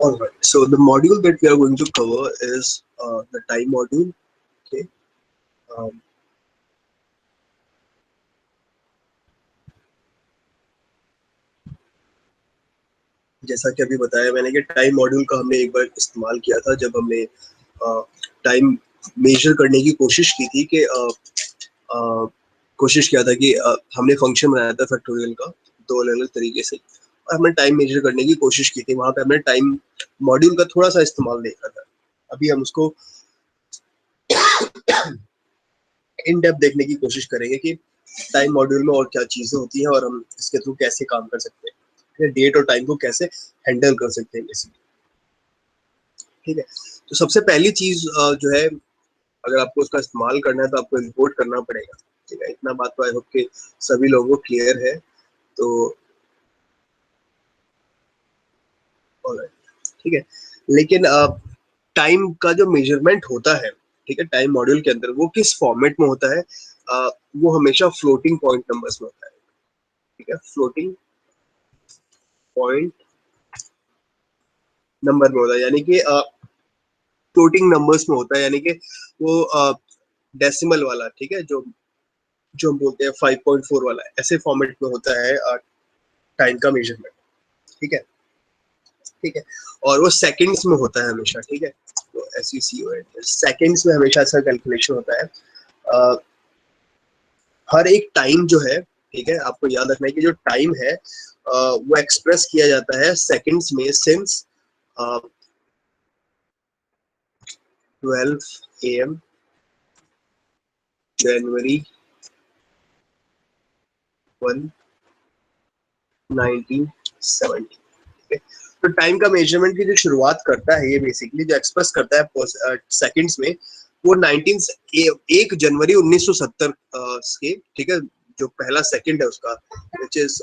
All right. So the module that we are going to cover is the time module. Okay. Um, जैसा कि अभी बताया मैंने कि टाइम मॉड्यूल का हमने एक बार इस्तेमाल किया था जब हमने टाइम मेजर करने की कोशिश की थी कि कोशिश किया था कि हमने फंक्शन बनाया था फैक्टोरियल का दो अलग अलग तरीके से और हमने टाइम मेजर करने की कोशिश की थी। वहां पे हमने टाइम मॉड्यूल का थोड़ा सा इस्तेमाल देखा था। अभी हम उसको इन डेप्थ देखने की कोशिश करेंगे कि टाइम मॉड्यूल में और क्या चीजें होती हैं और हम इसके थ्रू कैसे काम कर सकते हैं, डेट और टाइम को कैसे हैंडल कर सकते हैं बेसिकली। ठीक है, तो सबसे पहली चीज जो है, अगर आपको उसका इस्तेमाल करना है तो आपको इंपोर्ट करना पड़ेगा। ठीक है, इतना बात तो आई होप कि सभी लोगों को क्लियर है। तो ठीक है, लेकिन टाइम का जो मेजरमेंट होता है, ठीक है, टाइम मॉड्यूल के अंदर वो किस फॉर्मेट में होता है, वो हमेशा फ्लोटिंग पॉइंट नंबर्स में होता है। ठीक है, फ्लोटिंग पॉइंट नंबर में होता है, यानी कि फ्लोटिंग नंबर्स में होता है, यानी कि वो डेसिमल वाला, ठीक है, जो जो हम बोलते हैं 5.4 वाला, ऐसे फॉर्मेट में होता है टाइम का मेजरमेंट। ठीक है, ठीक है, और वो सेकंड्स में होता है हमेशा। ठीक है, तो SECOND सेकंड्स में हमेशा ऐसा कैलकुलेशन होता है। हर एक टाइम जो है, ठीक है, आपको याद रखना है कि जो टाइम है वो एक्सप्रेस किया जाता है सेकंड्स में सिंस 12 AM जनवरी 1 1970। ठीक है, तो टाइम का मेजरमेंट की जो शुरुआत करता है, ये बेसिकली जो एक्सप्रेस करता है सेकंड्स में, वो 1 जनवरी 1970 के, ठीक है, जो पहला सेकंड है उसका, विच इज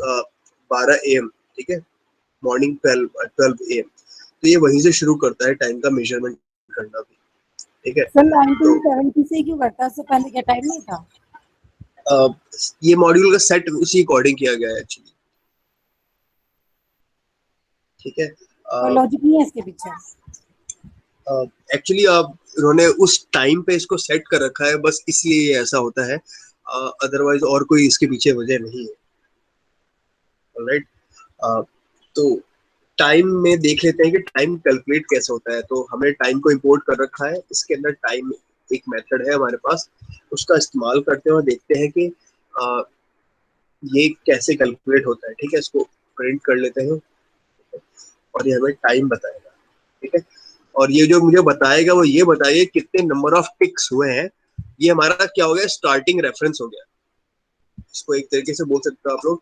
12 AM, ठीक है, मॉर्निंग 12 AM। तो ये वहीं से शुरू करता है टाइम का मेजरमेंट करना भी। ठीक है, सर 1970 से क्यों करता है? उससे पहले क्या टाइम नहीं था? ये मॉड्यूल का सेट उसी अकॉर्डिंग किया गया है एक्चुअली। ठीक है, लॉजिक नहीं है इसके पीछे एक्चुअली उन्होंने उस टाइम पे इसको सेट कर रखा है, बस इसलिए ये ऐसा होता है, अदरवाइज और कोई इसके पीछे वजह नहीं है। ऑलराइट, तो टाइम में देख लेते हैं कि टाइम कैलकुलेट कैसे होता है। तो हमने टाइम को इंपोर्ट कर रखा है, इसके अंदर टाइम एक मेथड है हमारे पास, उसका इस्तेमाल करते हुए देखते हैं कि ये कैसे कैलकुलेट होता है। ठीक है, इसको प्रिंट कर लेते हैं और ये हमें टाइम बताएगा। ठीक है, और ये जो मुझे बताएगा वो ये बताइए कितने नंबर ऑफ टिक्स हुए हैं। ये हमारा क्या हो गया, स्टार्टिंग रेफरेंस हो गया। इसको एक तरीके से बोल सकते हो आप लोग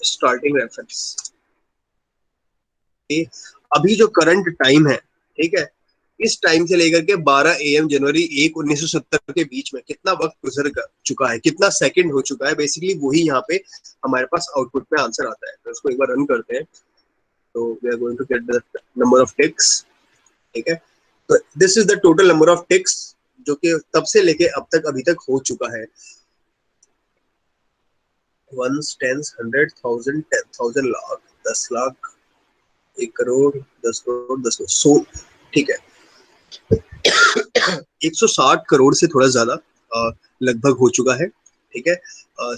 स्टार्टिंग रेफरेंस। अभी जो करंट टाइम है, ठीक है, इस टाइम से लेकर के 12 AM जनवरी 1 1970 के बीच में कितना वक्त गुजर चुका है, कितना सेकंड हो चुका है, बेसिकली वही यहाँ पे हमारे पास आउटपुट में आंसर आता है। तो इसको एक बार रन करते हैं, तो we are going to get the number of ticks. ठीक है, तो this is the total number of ticks जो कि तब से लेके अब तक अभी तक हो चुका है। 1 10 100 1000 10,000 लाख 10 लाख 1 करोड़ 10 करोड़ 10 करोड़ 100। ठीक है, 160 करोड़ से थोड़ा ज्यादा लगभग हो चुका है। ठीक है,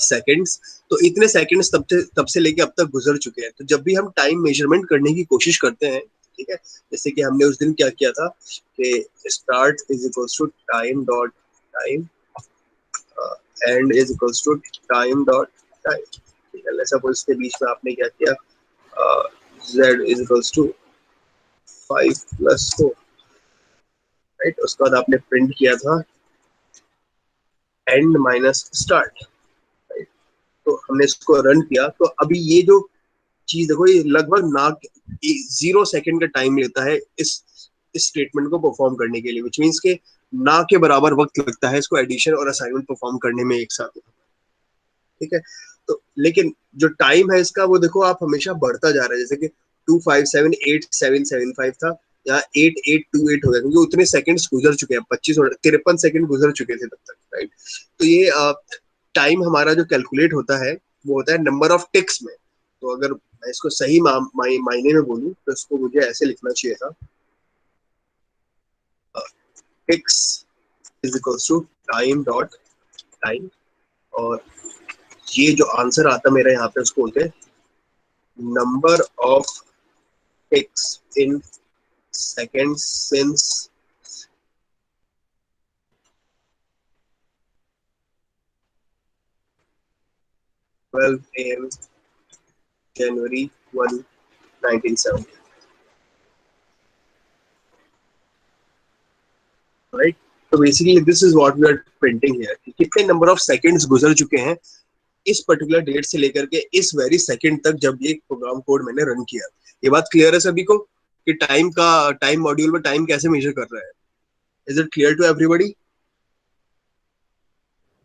सेकंड्स। तो इतने सेकंड्स तब से लेके अब तक गुजर चुके हैं। तो जब भी हम टाइम मेजरमेंट करने की कोशिश करते हैं, ठीक है, जैसे कि हमने उस दिन क्या किया था कि start is equals to time dot time, end is equals to time dot time. ठीक है, सपोज के बीच में आपने क्या किया, z is equals to 5 + 4, right. उसके बाद आपने प्रिंट किया था एंड माइनस स्टार्ट, राइट। तो हमने इसको रन किया, तो अभी ये जो चीज देखो, ये लगभग ना 0 सेकंड का टाइम लेता है इस स्टेटमेंट को परफॉर्म करने के लिए, विच मीन्स के ना के बराबर वक्त लगता है इसको एडिशन और असाइनमेंट परफॉर्म करने में एक साथ। ठीक है, तो लेकिन जो टाइम है इसका, वो देखो आप हमेशा बढ़ता जा रहा है। जैसे कि 2578775 था, यहाँ 8828 हो गया, क्योंकि उतने सेकंड्स गुजर चुके हैं, 53 सेकंड गुजर चुके थे तब तक, राइट। तो ये टाइम हमारा जो कैलकुलेट होता है वो होता है नंबर ऑफ टिक्स में। तो अगर मैं इसको सही मायने में बोलूं तो इसको मुझे ऐसे लिखना चाहिए था, x is equals to time dot time, और ये जो आंसर आता मेरा यहाँ पे उसको बोलते हैं number of ticks in seconds since 12 a.m. January 1, 1970. Right? So basically this is what we are printing here. कितने number of seconds गुजर चुके हैं इस पर्टिकुलर डेट से लेकर के इस वेरी सेकंड तक जब ये प्रोग्राम कोड मैंने रन किया। ये बात क्लियर है सभी को कि टाइम मॉड्यूल में टाइम कैसे मेजर कर रहा है? Is it clear to everybody?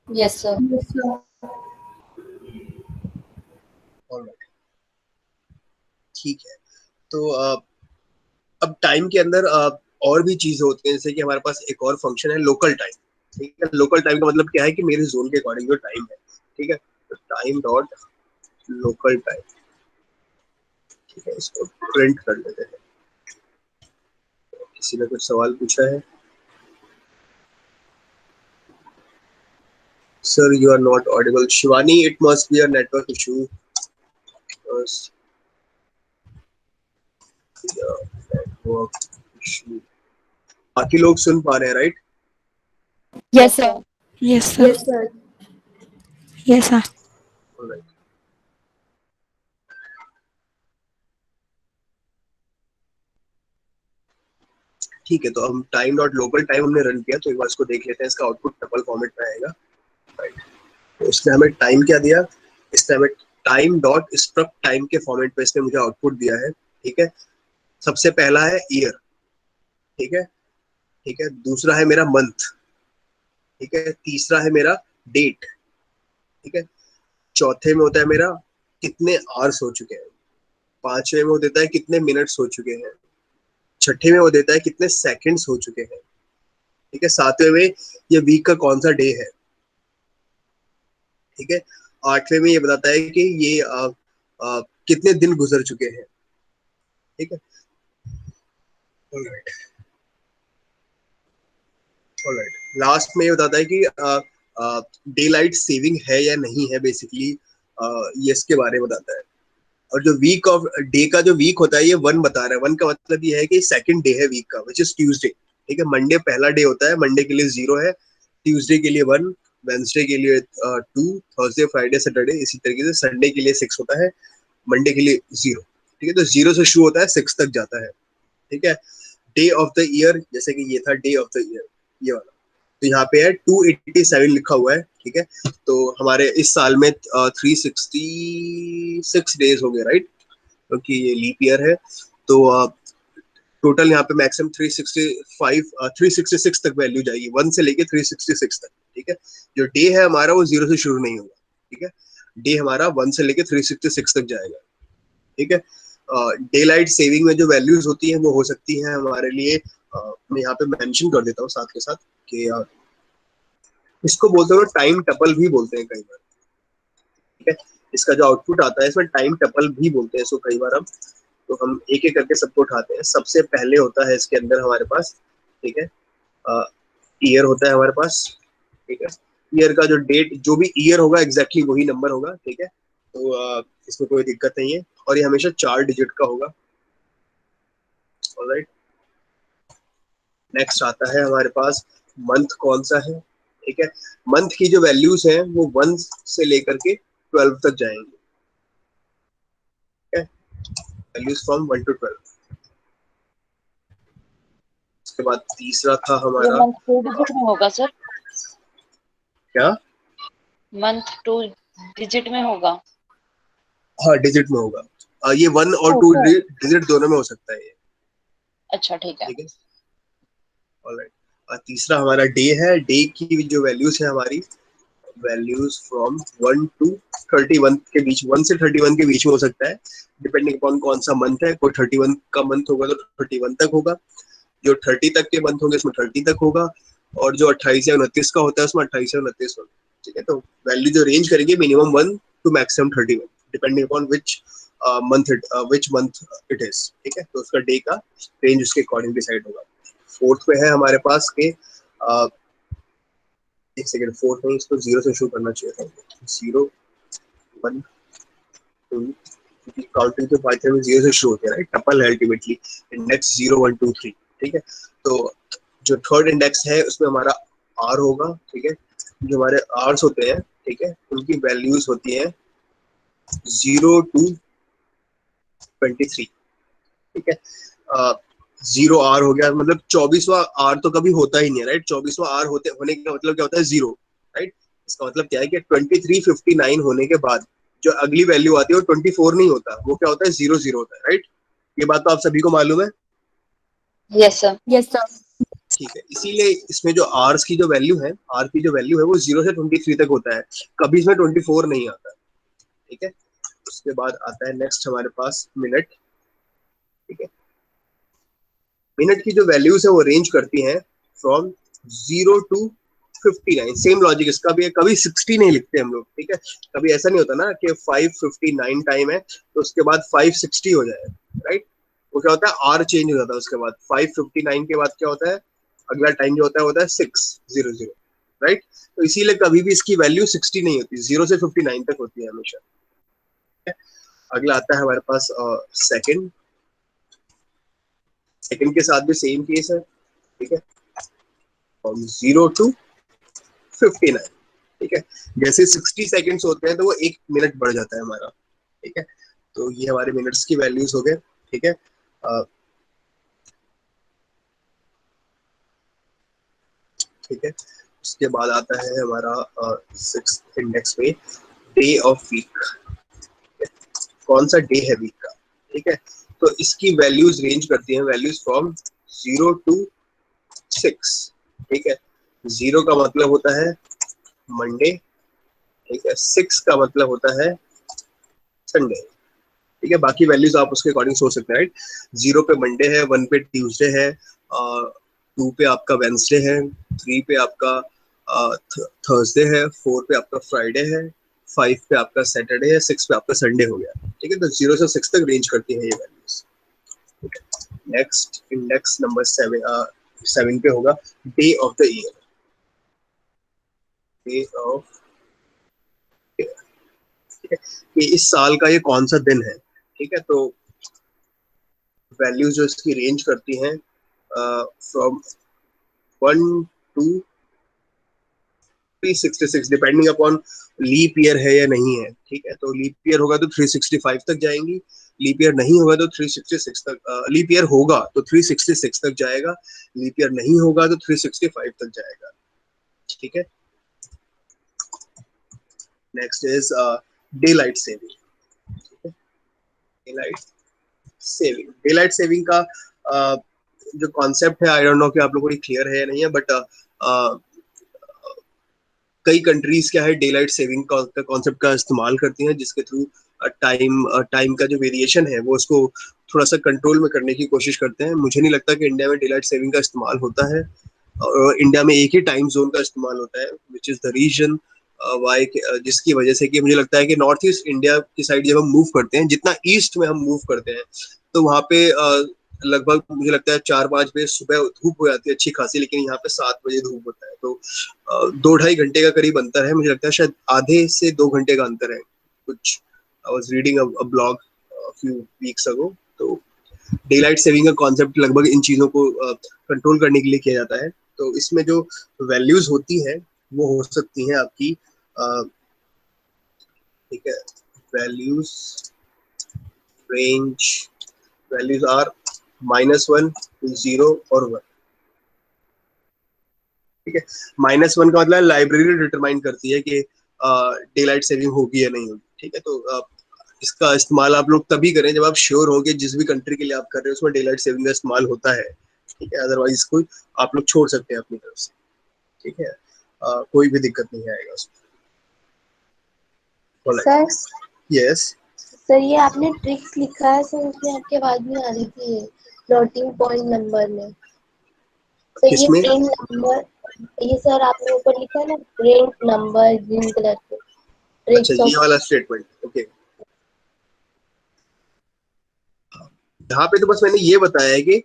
Yes sir. Alright, ठीक है। तो अब टाइम के अंदर और भी चीजें होती हैं, जैसे कि हमारे पास एक और फंक्शन है लोकल टाइम। ठीक है, लोकल टाइम का मतलब क्या है कि मेरे जोन के अकॉर्डिंग जो टाइम है। ठीक है, तो टाइम डॉट लोकल टाइम। ठीक है, इसको प्रिंट कर लेते हैं। किसी ने कुछ सवाल पूछा है? Sir, you are not audible. Shivani, it must be a network issue. Network issue. बाकी लोग सुन पा रहे हैं, right? Yes sir. Yes sir. Yes sir. Yes sir. Alright. ठीक है, तो हम टाइम डॉट लोकल टाइम हमने रन किया, तो एक बार इसको देख लेते हैं। इसका आउटपुट टपल फॉर्मेट में आएगा, राइट? तो इसने हमें टाइम क्या दिया? इसने हमें टाइम डॉट स्ट्रक्ट टाइम के फॉर्मेट पे इसने मुझे आउटपुट दिया है। ठीक है, सबसे पहला है ईयर। ठीक है, ठीक है, दूसरा है मेरा मंथ। ठीक है, तीसरा है मेरा डेट। ठीक है, चौथे में होता है मेरा कितने आवर्स हो चुके हैं। पांचवे में वो देता है कितने मिनट्स हो चुके हैं। छठे में वो देता है कितने सेकंड्स हो चुके हैं। ठीक है, सातवें में ये वीक का कौन सा डे है। ठीक है, आठवें में ये बताता है कि ये कितने दिन गुजर चुके हैं। ठीक है, ऑलराइट, ऑलराइट। लास्ट में ये बताता है कि डे लाइट सेविंग है या नहीं है, बेसिकली ये इसके बारे में बताता है। और जो वीक ऑफ डे का जो वीक होता है ये 1 बता रहा है। 1 का मतलब ये है कि सेकंड डे है वीक का, विच इज ट्यूसडे। ठीक है, मंडे पहला डे होता है, मंडे के लिए 0 है, ट्यूसडे के लिए 1, वेंसडे के लिए 2, थर्सडे फ्राइडे सैटरडे इसी तरीके से, संडे के लिए 6 होता है, मंडे के लिए 0। ठीक है, तो 0 से शुरू होता है, 6 तक जाता है। ठीक है, डे ऑफ द ईयर, जैसे कि ये था डे ऑफ द ईयर, ये वाला, तो यहाँ पे है 287 लिखा हुआ है। ठीक है, तो हमारे इस साल में 366 डेज हो गए, राइट? क्योंकि ये लीप ईयर है, तो टोटल यहाँ पे मैक्सिमम 366 तक वैल्यू जाएगी, 1 से लेके 366 तक। ठीक है, जो डे है हमारा वो 0 से शुरू नहीं होगा। ठीक है, डे हमारा 1 से लेके 366 तक जाएगा। ठीक है, डे लाइट सेविंग में जो वैल्यूज होती है वो हो सकती है हमारे लिए, मैं यहाँ पे मेंशन कर देता हूँ साथ के साथ कि इसको बोलते हैं टाइम टपल भी बोलते हैं कई बार। ठीक है, इसका जो आउटपुट आता है इसमें टाइम टपल भी बोलते हैं इसको कई बार हम। तो हम एक एक करके सबको उठाते हैं। सबसे पहले होता है इसके अंदर हमारे पास, ठीक है, ईयर होता है हमारे पास। ठीक है, ईयर का जो डेट, जो भी ईयर होगा एग्जैक्टली वही नंबर होगा। ठीक है, तो इसमें कोई दिक्कत नहीं है, और ये हमेशा 4 डिजिट का होगा। ऑलराइट, नेक्स्ट आता है हमारे पास मंथ कौन सा है। ठीक है, मंथ की जो वैल्यूज हैं वो 1 से लेकर के 12 तक जाएंगे। ठीक है, वैल्यूज फ्रॉम 1 to 12। उसके बाद तीसरा था ये हमारा, मंथ 2 डिजिट में होगा सर? क्या? मंथ 2 डिजिट में होगा? हाँ, डिजिट में होगा। ये 1 और 2 डिजिट दोनों में हो सकता है ये। अच्छा, ठीक है। ठीक है, ऑलराइट। तीसरा हमारा डे है। डे की जो वैल्यूज है हमारी, वैल्यूज फ्रॉम 1 to 31 के बीच, 1 से 31 के बीच में हो सकता है, डिपेंडिंग अपॉन कौन सा मंथ है। कोई 31 का मंथ होगा तो 31 तक होगा, जो 30 तक के मंथ होंगे उसमें 30 तक होगा, और जो 28 या 29 का होता है उसमें 28 या 29 होगा। ठीक है, तो वैल्यू जो रेंज करेंगे minimum 1 to maximum 31, depending upon which month which month it is, ठीक है, तो उसका डे का रेंज उसके अकॉर्डिंग डिसाइड होगा। फोर्थ पे है हमारे पास के एक सेकेंड, फोर्थ में इसको 0 से शुरू करना चाहिए था, 0 1 2, काउंटिंग तो पाइथन में 0 से शुरू होती है, राइट, टपल है अल्टीमेटली, इंडेक्स 0 1 2 3, ठीक है। तो जो थर्ड इंडेक्स है उसमें हमारा आर होगा, ठीक है, जो हमारे आर्स होते हैं, ठीक है, उनकी वैल्यूज होती है 0 to 23, ठीक है। 0 आर हो गया, मतलब 24वां आर तो कभी होता ही नहीं है, राइट, 24वां आर होने का मतलब क्या होता है 0, राइट। इसका मतलब क्या है कि 2359 होने के बाद जो अगली वैल्यू आती है वो 24 नहीं होता, वो क्या होता है 0 0 होता है, राइट। ये बात तो आप सभी को मालूम है। Yes sir. Yes sir. ठीक है, इसीलिए इसमें जो आर्स की जो वैल्यू है, आर की जो वैल्यू है वो 0 से 23 तक होता है, कभी इसमें 24 नहीं आता, ठीक है। उसके बाद आता है नेक्स्ट हमारे पास मिनट, ठीक है। मिनट की जो वैल्यूज है वो रेंज करती हैं फ्रॉम 0 to 59, सेम लॉजिक इसका भी है, कभी 60 नहीं लिखते हम लोग, ठीक है। कभी ऐसा नहीं होता ना कि 559 टाइम है तो उसके बाद 560 हो जाए, राइट। वो क्या होता है, आर चेंज हो जाता है, उसके बाद 559 के बाद क्या होता है, अगला टाइम जो होता है 600, राइट। तो इसीलिए कभी भी इसकी वैल्यू 60 नहीं होती, 0 से 59 तक होती है हमेशा। अगला आता है हमारे पास सेकंड, सेकंड के साथ भी सेम केस है, ठीक है, 0 to 59, ठीक है। जैसे 60 सेकंड्स होते हैं तो वो 1 मिनट बढ़ जाता है हमारा, ठीक है। तो ये हमारे मिनट्स की वैल्यूज हो गए, ठीक है। ठीक है, उसके बाद आता है हमारा 6th इंडेक्स में डे ऑफ वीक, कौन सा डे है वीक का, ठीक है। तो इसकी वैल्यूज रेंज करती हैं, वैल्यूज फ्रॉम 0 to 6, ठीक है। 0 का मतलब होता है मंडे, ठीक है, 6 का मतलब होता है संडे, ठीक है। बाकी वैल्यूज आप उसके अकॉर्डिंग सोच सकते हैं, राइट। 0 पे मंडे है, 1 पे ट्यूसडे है, 2 पे आपका वेंसडे है, 3 पे आपका थर्सडे है, 4 पे आपका फ्राइडे है, 5 पे आपका सैटरडे है, 6 पे आपका संडे हो गया, ठीक है। तो 0 से 6 तक रेंज करती है ये वैल्यूज, ठीक है। नेक्स्ट इंडेक्स नंबर 7 पे होगा day of the year, day of, ठीक है, कि इस साल का ये कौन सा दिन है, ठीक है। तो वैल्यूज जो इसकी रेंज करती हैं from 1 to 366, depending upon leap year है या नहीं है, ठीक है। तो लीप ईयर होगा तो 365 तक जाएंगी, लीप ईयर नहीं होगा तो 366 तक, लीप ईयर होगा तो 366 तक जाएगा, लीप ईयर नहीं होगा तो 365 तक जाएगा, ठीक है। Next is day light saving, day light saving, day light saving का जो कॉन्सेप्ट है, आई डोंट नो कि आप लोगों को क्लियर है या नहीं है, बट कई कंट्रीज क्या है डे लाइट सेविंग का कॉन्सेप्ट का इस्तेमाल करती हैं, जिसके थ्रू टाइम का जो वेरिएशन है वो उसको थोड़ा सा कंट्रोल में करने की कोशिश करते हैं। मुझे नहीं लगता कि इंडिया में डे लाइट सेविंग का इस्तेमाल होता है, और इंडिया में एक ही टाइम जोन का इस्तेमाल होता है, which is the reason why, जिसकी वजह से कि मुझे लगता है कि नॉर्थ ईस्ट इंडिया की साइड जब हम मूव करते हैं, जितना ईस्ट में हम मूव करते हैं, तो वहाँ पे लगभग मुझे लगता है 4-5 बजे सुबह धूप हो जाती है अच्छी खासी, लेकिन यहाँ पे 7 बजे धूप होता है। तो 2-2.5 घंटे का करीब अंतर है, मुझे लगता है शायद आधे से 2 घंटे का अंतर है कुछ। I was reading a blog few weeks ago. तो डे लाइट सेविंग का कॉन्सेप्ट लगभग इन चीजों को कंट्रोल करने के लिए किया जाता है। तो इसमें जो वैल्यूज होती है वो हो सकती हैं आपकी, ठीक है, वैल्यूज रेंज, वैल्यूज आर -1 0 और 1, ठीक है। -1 का मतलब लाइब्रेरी डिटरमाइन करती है कि डे लाइट सेविंग होगी या नहीं होगी, ठीक है। तो इसका इस्तेमाल आप लोग तभी करें जब आप श्योर हो कि जिस भी कंट्री के लिए आप कर रहे हैं उसमें डे लाइट सेविंग का इस्तेमाल होता है, ठीक है। अदरवाइज इसको आप लोग छोड़ सकते हैं अपनी तरफ से, ठीक है। कोई भी दिक्कत नहीं आएगा उसमें। सर यस सर ये आपने ट्रिक्स लिखा है सर, उसमें आपकी आवाज नहीं आ रही थी फ्लोटिंग पॉइंट नंबर में। सर ये किसमें? प्रिंट नंबर, ये सर आपने ऊपर लिखा है ना प्रिंट नंबर ग्रीन कलर के, अच्छा, ट्रिक्स ये ऑफ। वाला स्टेटमेंट, ओके। यहाँ पे तो बस मैंने ये बताया है कि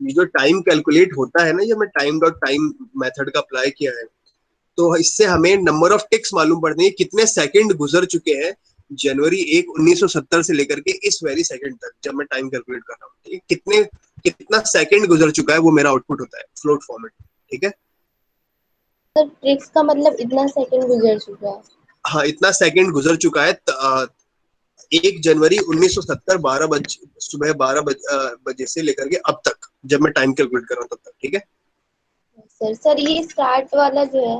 ये जो टाइम कैलकुलेट होता है ना, ये मैं टाइम डॉट टाइम मेथड का अप्लाई किया है, तो इससे हमें नंबर ऑफ टिक्स मालूम पड़ते हैं, कितने सेकंड गुजर चुके हैं जनवरी 1 1970 से लेकर के इस वेरी सेकंड तक, जब मैं टाइम कैलकुलेट कर रहा हूँ। कितना सेकंड गुजर चुका है वो मेरा आउटपुट होता है फ्लोट फॉर्मेट। ठीक है सर ट्रिक्स का मतलब इतना सेकंड गुजर चुका है? हाँ, इतना सेकंड गुजर चुका है 1 जनवरी 1970 सुबह 12 बजे से लेकर के अब तक, जब मैं टाइम कैलकुलेट कर रहा हूँ तब तक। ठीक है सर ये स्टार्ट वाला जो है,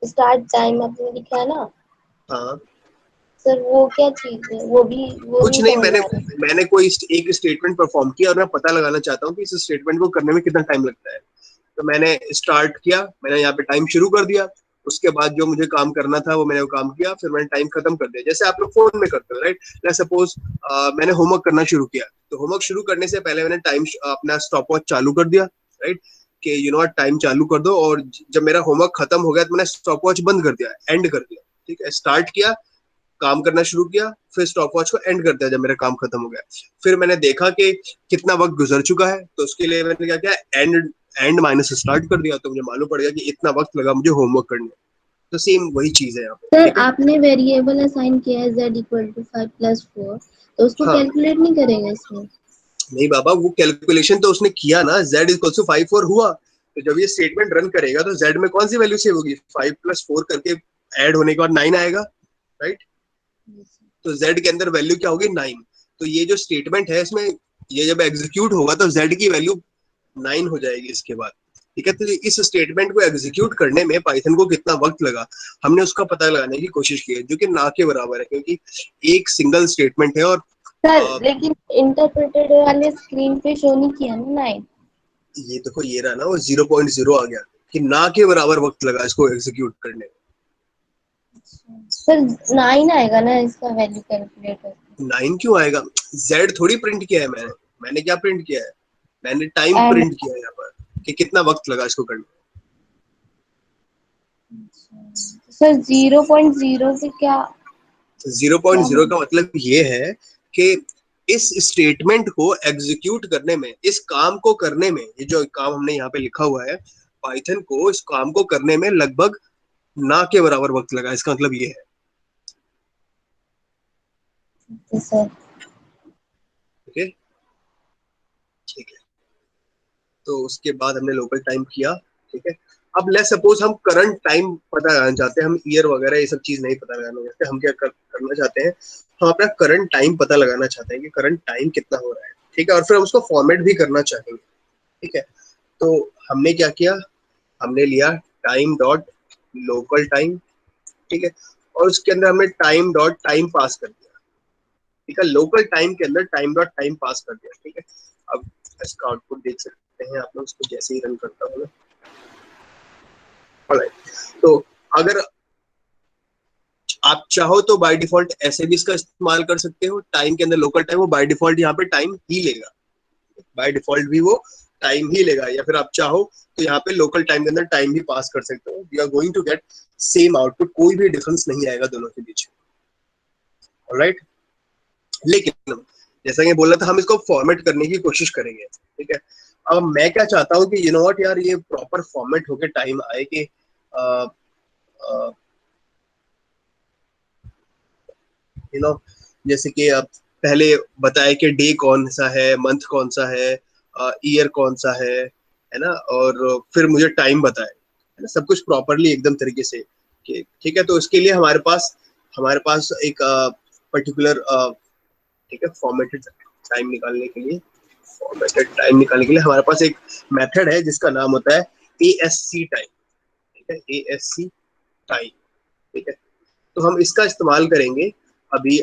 स्टार्ट टाइम आपने लिखा है ना, हाँ, सर वो क्या चीज है? वो कुछ नहीं नहीं, समझ आ रहा। मैंने कोई एक स्टेटमेंट परफॉर्म किया और मैं पता लगाना चाहता हूँ कि इस स्टेटमेंट को करने में कितना टाइम लगता है। तो मैंने स्टार्ट किया, मैंने यहाँ पे टाइम शुरू कर दिया, उसके बाद जो मुझे काम करना था वो मैंने वो काम किया, फिर मैंने टाइम खत्म कर दिया, जैसे आप लोग फोन में करते हो, राइट। लेट्स सपोज मैंने होमवर्क करना शुरू किया, तो होमवर्क शुरू करने से पहले मैंने टाइम अपना स्टॉप वॉच चालू कर दिया, राइट, कि यू नो टाइम चालू कर दो, और जब मेरा होमवर्क खत्म हो गया तो मैंने स्टॉप वॉच बंद कर दिया, एंड कर दिया। ठीक है, स्टार्ट किया, काम करना शुरू किया, फिर स्टॉप वॉच को एंड कर दिया जब मेरा काम खत्म हो गया। फिर मैंने देखा कि कितना वक्त गुजर चुका है, तो उसके लिए मैंने क्या किया, एंड माइनस स्टार्ट कर दिया, तो मुझे मालूम पड़ गया कि इतना वक्त लगा मुझे होमवर्क करने। तो सेम वही चीज है यहाँ पे। सर ठीक है आपने वेरिएबल असाइन किया है z इक्वल टू 5 प्लस 4, तो उसको हाँ, कैलकुलेट नहीं करेंगे इसमें? नहीं बाबा, वो कैलकुलेशन तो उसने किया ना, z इक्वल टू 5 4 हुआ, तो जब ये स्टेटमेंट रन करेगा तो z में कौन सी वैल्यू सेव होगी, 5 प्लस 4 करके ऐड होने के बाद 9 आएगा, राइट। तो z के अंदर वैल्यू क्या होगी, 9। तो ये जो स्टेटमेंट है इसमें, ये जब एग्जीक्यूट होगा तो z की वैल्यू 9 हो जाएगी इसके बाद। ठीक है, तो इस स्टेटमेंट को एग्जीक्यूट करने में पाइथन को कितना वक्त लगा, हमने उसका पता लगाने की कोशिश की है, जो कि ना के बराबर है, क्योंकि एक सिंगल स्टेटमेंट है। और सर लेकिन इंटरप्रेटेड वाले स्क्रीन पे शो नहीं किया ना 9। ये देखो, ये रहा ना, वो 0.0 आ गया कि ना के बराबर वक्त लगा इसको एग्जीक्यूट करने में। सर 9 आएगा ना इसका वैल्यू कैलकुलेट होकर? 9 क्यों आएगा, z थोड़ी प्रिंट किया है मैंने, मैंने क्या प्रिंट किया है, मैंने टाइम एंड प्रिंट किया है यहाँ पर कि कितना वक्त लगा इसको करने सर 0.0 पे क्या में। 0.0 का मतलब ये है कि इस स्टेटमेंट को एग्जीक्यूट करने में, इस काम को करने में, ये जो काम हमने यहाँ पे लिखा हुआ है, पाइथन को इस काम को करने में लगभग ना के बराबर वक्त लगा, इसका मतलब ये है। सर? ओके, ठीक है, तो उसके बाद हमने लोकल टाइम किया। ठीक है, अब लेट्स सपोज हम करंट टाइम पता लगाना चाहते हैं, हम ईयर वगैरह ये सब चीज नहीं पता लगाना चाहते, हम क्या करना चाहते हैं, हम अपना करंट टाइम पता लगाना चाहते हैं कि करंट टाइम कितना हो रहा है। ठीक है, और फिर हम उसको फॉर्मेट भी करना चाहेंगे। ठीक है, तो हमने क्या किया, हमने लिया टाइम डॉट लोकल टाइम। ठीक है, और उसके अंदर हमने टाइम डॉट टाइम पास कर दिया। ठीक है, लोकल टाइम के अंदर टाइम डॉट टाइम पास कर दिया। ठीक है, अब इसका आउटपुट देख सकते हैं आप लोग, उसको जैसे ही रन करता हूँ। तो अगर आप चाहो तो बाय डिफॉल्ट ऐसे भी इसका इस्तेमाल कर सकते हो, टाइम के अंदर लोकल टाइम, वो बाय डिफॉल्ट यहाँ पे टाइम ही लेगा, बाय डिफॉल्ट भी वो टाइम ही लेगा। या फिर आप चाहो तो यहाँ पे लोकल टाइम के अंदर टाइम भी पास कर सकते हो, you are going to get same output, कोई भी डिफरेंस नहीं आएगा दोनों के बीच। ऑलराइट, लेकिन जैसा कि बोला था, हम इसको फॉर्मेट करने की कोशिश करेंगे। ठीक है, अब मैं क्या चाहता हूँ कि यू नो व्हाट यार, ये प्रॉपर फॉर्मेट होके टाइम आए कि यू नो, जैसे कि आप पहले बताए कि डे कौन सा है, मंथ कौन सा है, ईयर कौन सा है ना, और फिर मुझे टाइम बताए, है ना, सब कुछ प्रॉपरली एकदम तरीके से। ठीक है, तो इसके लिए हमारे पास एक पर्टिकुलर ठीक है, फॉर्मेटेड टाइम निकालने के लिए, हमारे पास एक मेथड है जिसका नाम होता है ASC टाइम। ठीक है, ASC टाइम। ठीक है, तो हम इसका इस्तेमाल करेंगे अभी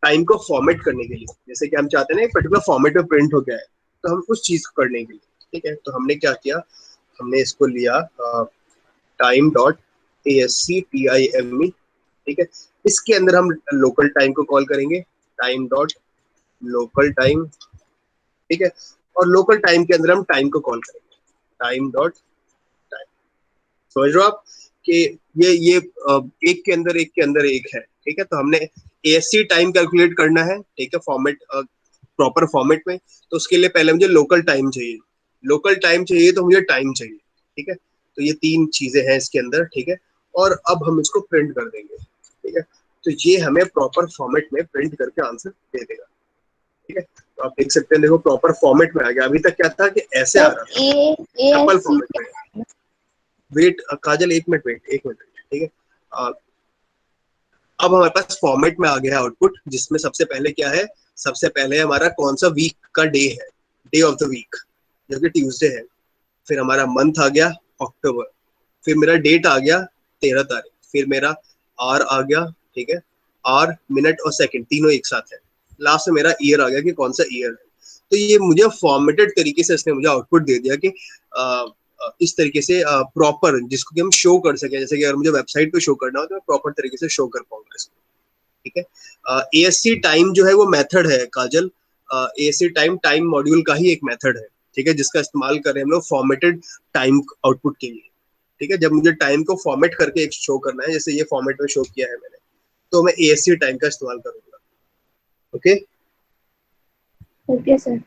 टाइम को फॉर्मेट करने के लिए। जैसे कि हम चाहते हैं ना एक पर्टिकुलर फॉर्मेट में प्रिंट हो गया है, तो हम उस चीज को करने के लिए, ठीक है, तो हमने क्या किया, हमने इसको लिया टाइम डॉट ASCTIME। ठीक है, इसके अंदर हम लोकल टाइम को कॉल करेंगे, टाइम डॉट लोकल टाइम। ठीक है, और लोकल टाइम के अंदर हम टाइम को कॉल करेंगे, टाइम डॉट टाइम। समझ रहे हो आप कि ये एक के अंदर एक के अंदर एक है। ठीक है। तो हमने ASC टाइम कैलकुलेट करना है, ठीक है, फॉर्मेट प्रॉपर फॉर्मेट में। तो उसके लिए पहले मुझे लोकल टाइम चाहिए, लोकल टाइम चाहिए तो मुझे टाइम चाहिए, ठीक है। तो ये 3 चीजें हैं इसके अंदर, ठीक है। और अब हम इसको प्रिंट कर देंगे, ठीक है। तो ये हमें प्रॉपर फॉर्मेट में प्रिंट करके आंसर दे देगा, ठीक है। तो आप देख सकते हैं, देखो प्रॉपर फॉर्मेट में आ गया। अभी तक क्या था कि ऐसे आ रहा था, टपल ASC फॉर्मेट में। वेट काजल, 1 मिनट वेट, 1 मिनट, ठीक है। अब हमारे पास फॉर्मेट में आ गया है आउटपुट, जिसमें सबसे पहले क्या है, सबसे पहले हमारा कौन सा वीक का डे है, डे ऑफ द वीक, जो कि ट्यूसडे है। फिर हमारा मंथ आ गया अक्टूबर, फिर मेरा डेट आ गया 13 तारीख, फिर मेरा आर आ गया, ठीक है। आर, मिनट और सेकंड तीनों एक साथ है। लास्ट में मेरा ईयर आ गया कि कौन सा ईयर है। तो ये मुझे फॉर्मेटेड तरीके से इसने मुझे आउटपुट दे दिया कि इस तरीके से प्रॉपर, जिसको कि हम शो कर सके। जैसे कि अगर मुझे वेबसाइट पे शो करना हो तो मैं प्रॉपर तरीके से शो कर पाऊंगा इसको, ठीक है। ASC टाइम जो है वो मेथड है काजल, ASC टाइम मॉड्यूल का ही एक मेथड है, ठीक है, जिसका इस्तेमाल कर रहे हैं हम लोग फॉर्मेटेड टाइम आउटपुट के लिए, ठीक है। जब मुझे टाइम को फॉर्मेट करके एक शो करना है, जैसे ये फॉर्मेट में शो किया है मैंने, तो मैं ASC टाइम का इस्तेमाल करूंगा, okay. Okay sir.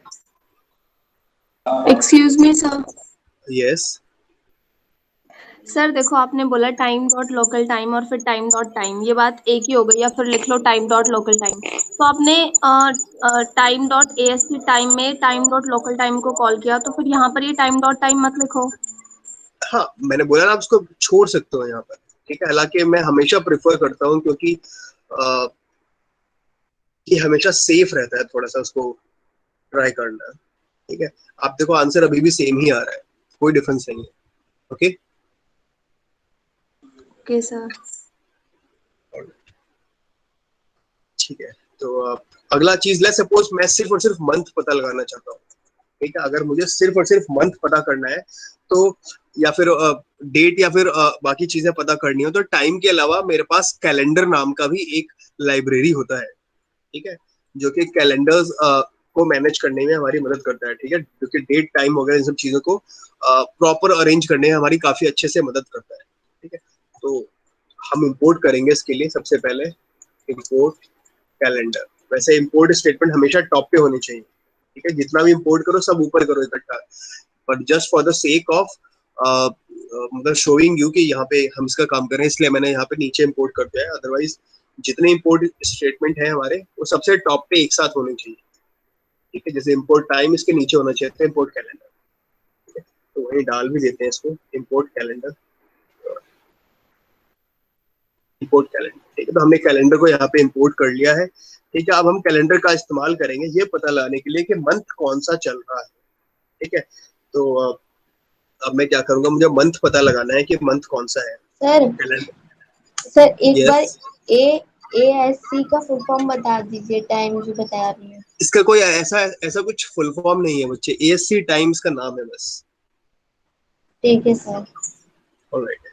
Excuse me sir. Yes. Sir देखो, आपने बोला टाइम डॉट लोकल टाइम और फिर टाइम डॉट टाइम, ये बात एक ही हो गई, या फिर लिख लो टाइम डॉट लोकल टाइम। तो आपने टाइम डॉट ASC टाइम में टाइम डॉट लोकल टाइम को कॉल किया, तो फिर यहाँ पर ये टाइम डॉट टाइम मत लिखो। हाँ, मैंने बोला ना, आप उसको छोड़ सकते हो यहाँ पर, ठीक है। हालांकि मैं हमेशा प्रेफर करता हूँ, क्योंकि ये हमेशा सेफ रहता है थोड़ा सा उसको ट्राई करना, ठीक है। आप देखो आंसर अभी भी सेम ही आ रहा है, कोई डिफरेंस नहीं है, ओके। Okay sir. ठीक है। तो अगला चीज, लेट्स सपोज मैं सिर्फ और सिर्फ मंथ पता लगाना चाहता हूँ, ठीक है। अगर मुझे सिर्फ और सिर्फ मंथ पता करना है, तो या फिर डेट, या फिर बाकी चीजें पता करनी हो, तो टाइम के अलावा मेरे पास कैलेंडर नाम का भी एक लाइब्रेरी होता है, ठीक है, जो कि कैलेंडर्स को मैनेज करने में हमारी मदद करता है, ठीक है। जो कि डेट, टाइम वगैरह इन सब चीजों को प्रॉपर अरेंज करने में हमारी काफी अच्छे से मदद करता है, ठीक है। तो हम इंपोर्ट करेंगे इसके लिए सबसे पहले इंपोर्ट कैलेंडर। वैसे इंपोर्ट स्टेटमेंट हमेशा टॉप पे होनी चाहिए, ठीक है। जितना भी इंपोर्ट करो सब ऊपर करो इकट्ठा, but just for the sake of मतलब शोइंग यू कि यहाँ पे हम इसका काम कर रहे हैं, इसलिए मैंने यहाँ पे नीचे इंपोर्ट कर दिया है। अदरवाइज जितने इंपोर्ट स्टेटमेंट है हमारे, वो सबसे टॉप पे एक साथ होने चाहिए, ठीक है। जैसे इंपोर्ट टाइम इसके नीचे होना चाहिए था, इंपोर्ट कैलेंडर, ठीक है। तो वही डाल भी देते हैं इसको, इंपोर्ट कैलेंडर, इंपोर्ट कैलेंडर, ठीक है। तो हमने कैलेंडर को यहाँ पे इंपोर्ट कर लिया है, ठीक है। अब हम कैलेंडर का इस्तेमाल करेंगे ये पता लगाने के लिए कि मंथ कौन सा चल रहा है, ठीक है। तो अब मैं क्या करूंगा, मुझे मंथ पता लगाना है कि मंथ कौन सा है सर कैलेंडर। सर एक बार यस, ASC का फुल फॉर्म बता दीजिए, टाइम जो बताया आपने। इसका कोई ऐसा ऐसा कुछ फुल फॉर्म नहीं है बच्चे, ASC टाइम्स का नाम है बस, ठीक है सर। ऑलराइट,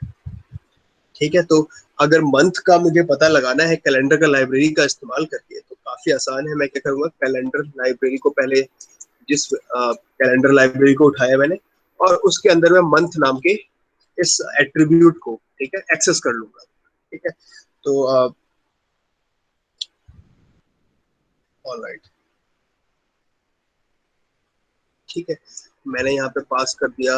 ठीक है। तो अगर मंथ का मुझे पता लगाना है कैलेंडर का लाइब्रेरी का इस्तेमाल करके, तो काफी आसान है। मैं क्या करूंगा, कैलेंडर लाइब्रेरी को पहले, जिस कैलेंडर लाइब्रेरी को उठाया मैंने, और उसके अंदर मैं मंथ नाम के इस एट्रीब्यूट को, ठीक है, एक्सेस कर लूंगा, ठीक है। तो ऑलराइट, ठीक है। मैंने यहाँ पे पास कर दिया,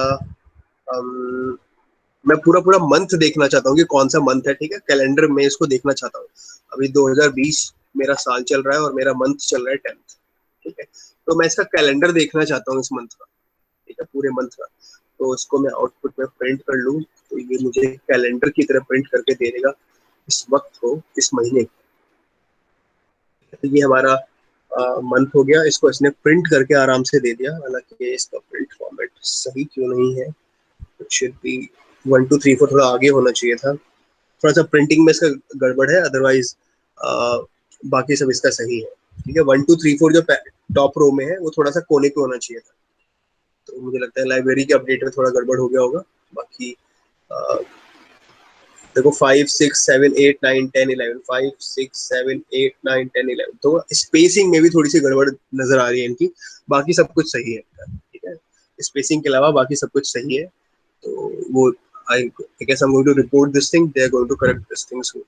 मैं पूरा पूरा मंथ देखना चाहता हूँ कि कौन सा मंथ है, ठीक है। कैलेंडर में इसको देखना चाहता हूँ। अभी 2020 मेरा साल चल रहा है और मेरा मंथ चल रहा है 10th, ठीक है। तो मैं इसका कैलेंडर देखना चाहता हूँ इस मंथ का, ठीक है, पूरे मंथ का। तो इसको मैं आउटपुट में प्रिंट कर लूँ, तो ये मुझे कैलेंडर की तरह प्रिंट करके दे देगा इस वक्त को, इस महीने को। तो ये हमारा मंथ हो गया, इसको इसने प्रिंट करके आराम से दे दिया। हालांकि इसका प्रिंट फॉर्मेट सही क्यों नहीं है, शुड बी 1 2 3 4 थोड़ा आगे होना चाहिए था। थोड़ा सा प्रिंटिंग में इसका गड़बड़ है, अदरवाइज बाकी सब इसका सही है, ठीक है। 1 2 3 4 जो टॉप रो में है वो थोड़ा सा कोने पे होना चाहिए था। तो मुझे लगता है लाइब्रेरी के अपडेट में थोड़ा गड़बड़ हो गया होगा। बाकी देखो 5 6 7 8 9 10 11, 5 6 7 8 9 10 11, तो स्पेसिंग में भी थोड़ी सी गड़बड़ नजर आ रही है इनकी। बाकी सब कुछ सही है, ठीक है। स्पेसिंग के अलावा बाकी सब कुछ सही है। तो वो I guess I'm going to report this thing. They are going to correct this thing soon.